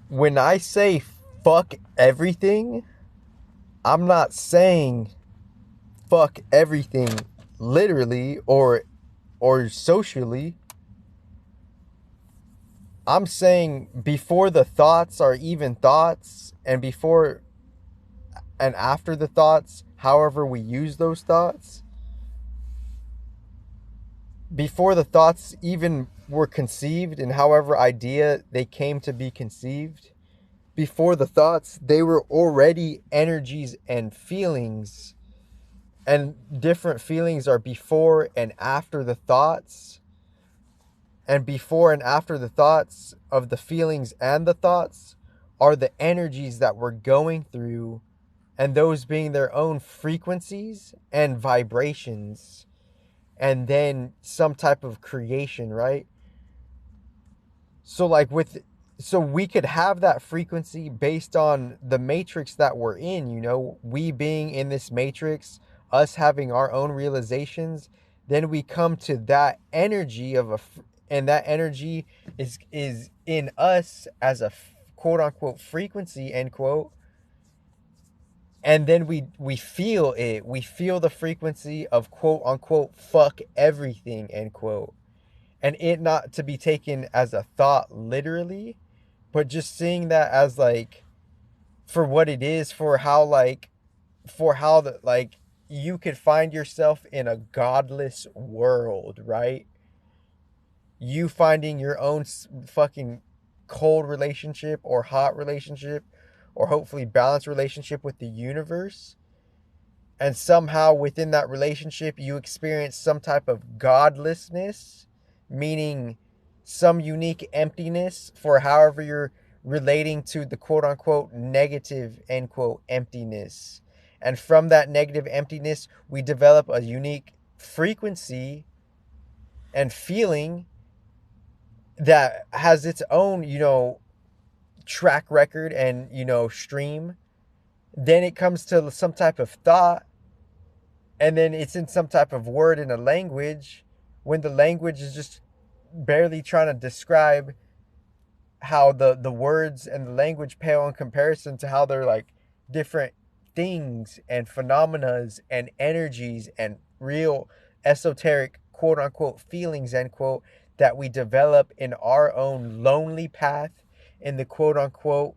When I say fuck everything, I'm not saying fuck everything literally or socially. I'm saying before the thoughts are even thoughts, and before and after the thoughts, however we use those thoughts, before the thoughts even were conceived and however idea they came to be conceived, before the thoughts, they were already energies and feelings. And different feelings are before and after the thoughts. And before and after the thoughts of the feelings and the thoughts are the energies that we're going through, and those being their own frequencies and vibrations, and then some type of creation, right? So like with so we could have that frequency based on the matrix that we're in, we being in this matrix, us having our own realizations, then we come to that energy and that energy is in us as a quote unquote frequency end quote, and then we feel it. We feel the frequency of quote unquote fuck everything end quote, and it not to be taken as a thought literally, but just seeing that as like for what it is, for how the like you could find yourself in a godless world, right? You finding your own fucking cold relationship or hot relationship or hopefully balanced relationship with the universe, and somehow within that relationship you experience some type of godlessness, meaning some unique emptiness for however you're relating to the quote unquote negative end quote emptiness. And from that negative emptiness, we develop a unique frequency and feeling that has its own, track record and, stream. Then it comes to some type of thought, and then it's in some type of word in a language, when the language is just barely trying to describe how the words and the language pale in comparison to how they're like different things and phenomenas and energies and real esoteric quote unquote feelings end quote that we develop in our own lonely path in the quote unquote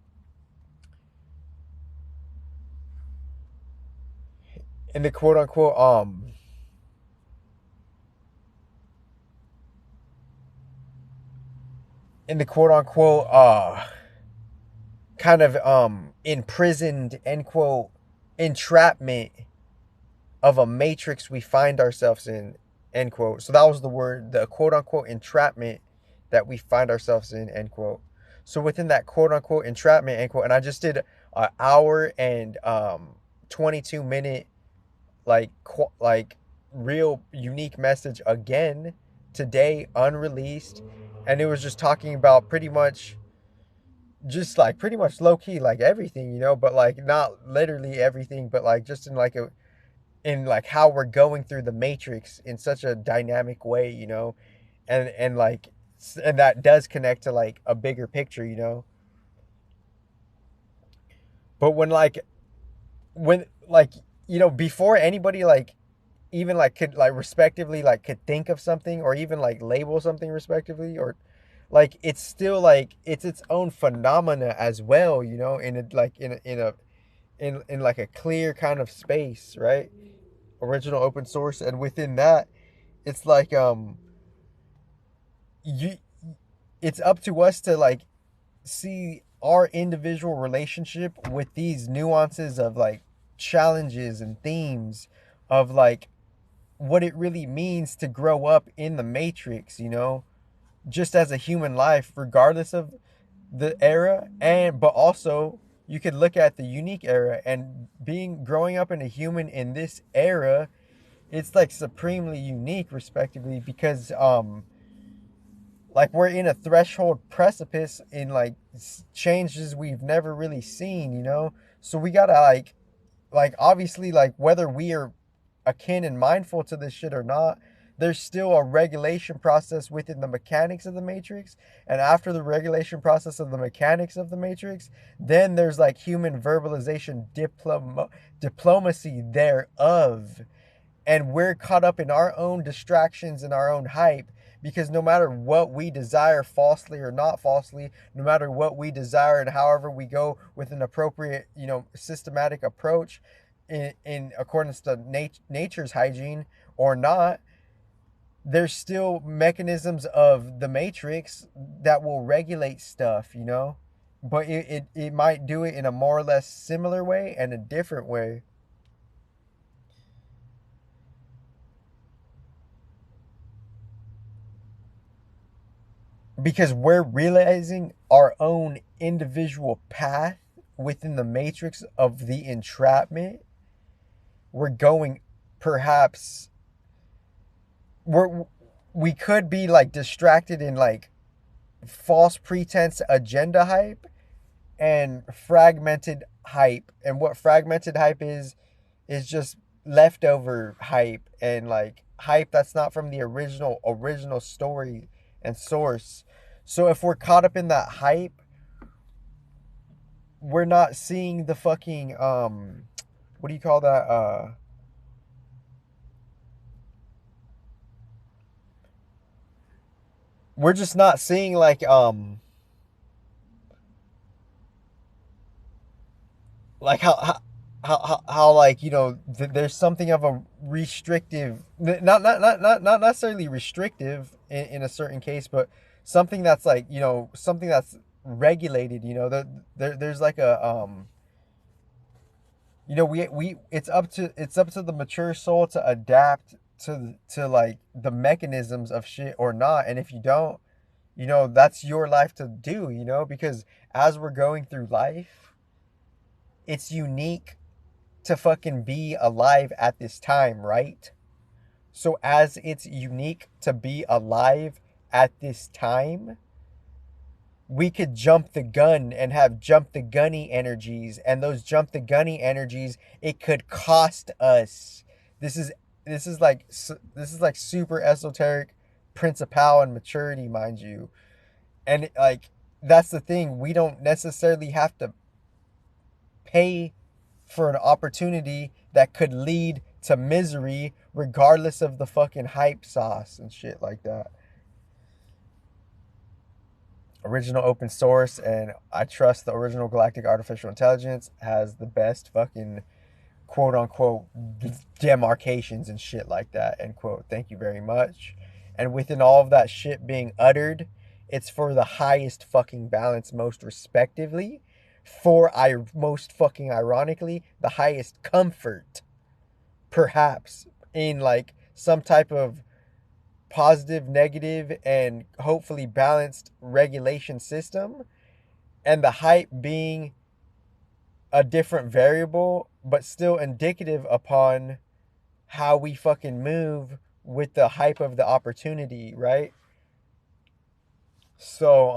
in the quote unquote in the quote unquote kind of imprisoned end quote entrapment of a matrix we find ourselves in end quote. So that was the word, the quote unquote entrapment that we find ourselves in end quote. So within that quote unquote entrapment end quote, and I just did an hour and 22-minute like real unique message again today, unreleased, and it was just talking about pretty much low key like everything, but like not literally everything, but like just in like how we're going through the matrix in such a dynamic way, and like and that does connect to like a bigger picture, but when like before anybody like even like could like respectively like could think of something or even like label something respectively, or like it's still like it's its own phenomena as well, in a like in like a clear kind of space, right? Original open source, and within that it's like you it's up to us to like see our individual relationship with these nuances of like challenges and themes of like what it really means to grow up in the matrix, just as a human life regardless of the era. And but also you could look at the unique era, and being growing up in a human in this era, it's like supremely unique respectively, because like we're in a threshold precipice in like changes we've never really seen, so we gotta like obviously like whether we are akin and mindful to this shit or not, there's still a regulation process within the mechanics of the matrix. And after the regulation process of the mechanics of the matrix, then there's like human verbalization, diplomacy thereof. And we're caught up in our own distractions and our own hype, because no matter what we desire, falsely or not falsely, no matter what we desire and however we go with an appropriate, systematic approach in accordance to nature's hygiene or not, there's still mechanisms of the matrix that will regulate stuff, but it might do it in a more or less similar way and a different way. Because we're realizing our own individual path within the matrix of the entrapment. We're going, perhaps, we could be like distracted in like false pretense agenda hype and fragmented hype. And what fragmented hype is just leftover hype, and like hype that's not from the original story and source. So if we're caught up in that hype, we're not seeing the fucking what do you call that? We're just not seeing like how like there's something of a restrictive, not necessarily restrictive in a certain case, but something that's like something that's regulated. There's like a we it's up to the mature soul to adapt to like the mechanisms of shit or not. And if you don't, that's your life to do, because as we're going through life, it's unique to fucking be alive at this time, right? So as it's unique to be alive at this time, we could jump the gun and have jump the gunny energies, and those jump the gunny energies, it could cost us. This is this is like super esoteric principal and maturity, mind you. And like, that's the thing, we don't necessarily have to pay for an opportunity that could lead to misery, regardless of the fucking hype sauce and shit like that. Original open source, and I trust the original galactic artificial intelligence has the best fucking quote unquote demarcations and shit like that, end quote. Thank you very much. And within all of that shit being uttered, it's for the highest fucking balance, most respectively, for most fucking ironically, the highest comfort, perhaps, in like some type of positive, negative, and hopefully balanced regulation system, and the hype being a different variable, but still indicative upon how we fucking move with the hype of the opportunity, right? So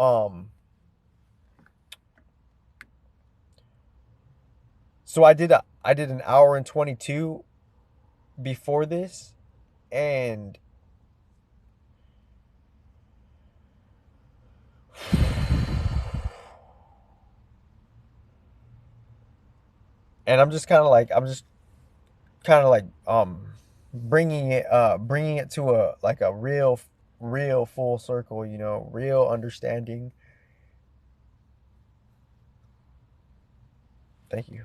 I did an hour and 22 before this, and I'm just kind of like, bringing it to a like a real full circle, real understanding. Thank you.